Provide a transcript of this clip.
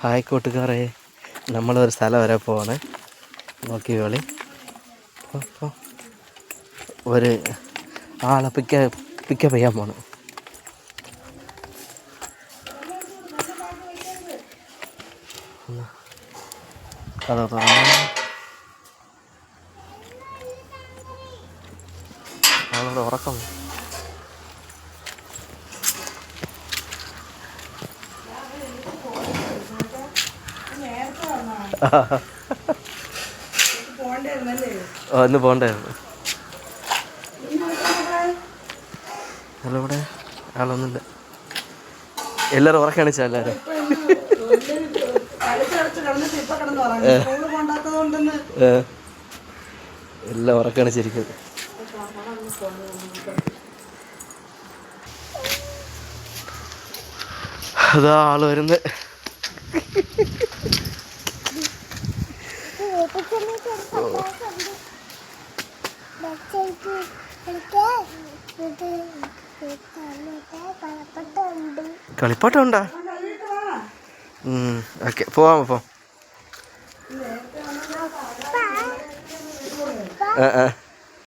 Hi കൂട്ടുകാരെ, നമ്മളൊരു സ്ഥലം വരെ പോവാണ്. നോക്കിയോളി, ഒരു ആളെ പിക്കപ്പ് ചെയ്യാൻ പോണ്. അതോ ആളോട് ഉറക്കം. ഒന്ന് പോണ്ടായിരുന്നു. ഹലോ, ഇവിടെ ആളൊന്നുമില്ല. എല്ലാവരും ഉറക്കണിച്ചാ എല്ലാവരും. എല്ലാം ഉറക്കണിച്ചിരിക്കുന്നത്. അതാ ആള് വരുന്നത്. കളിപ്പാട്ടം ഉണ്ടാ? ഓക്കെ, പോവാം.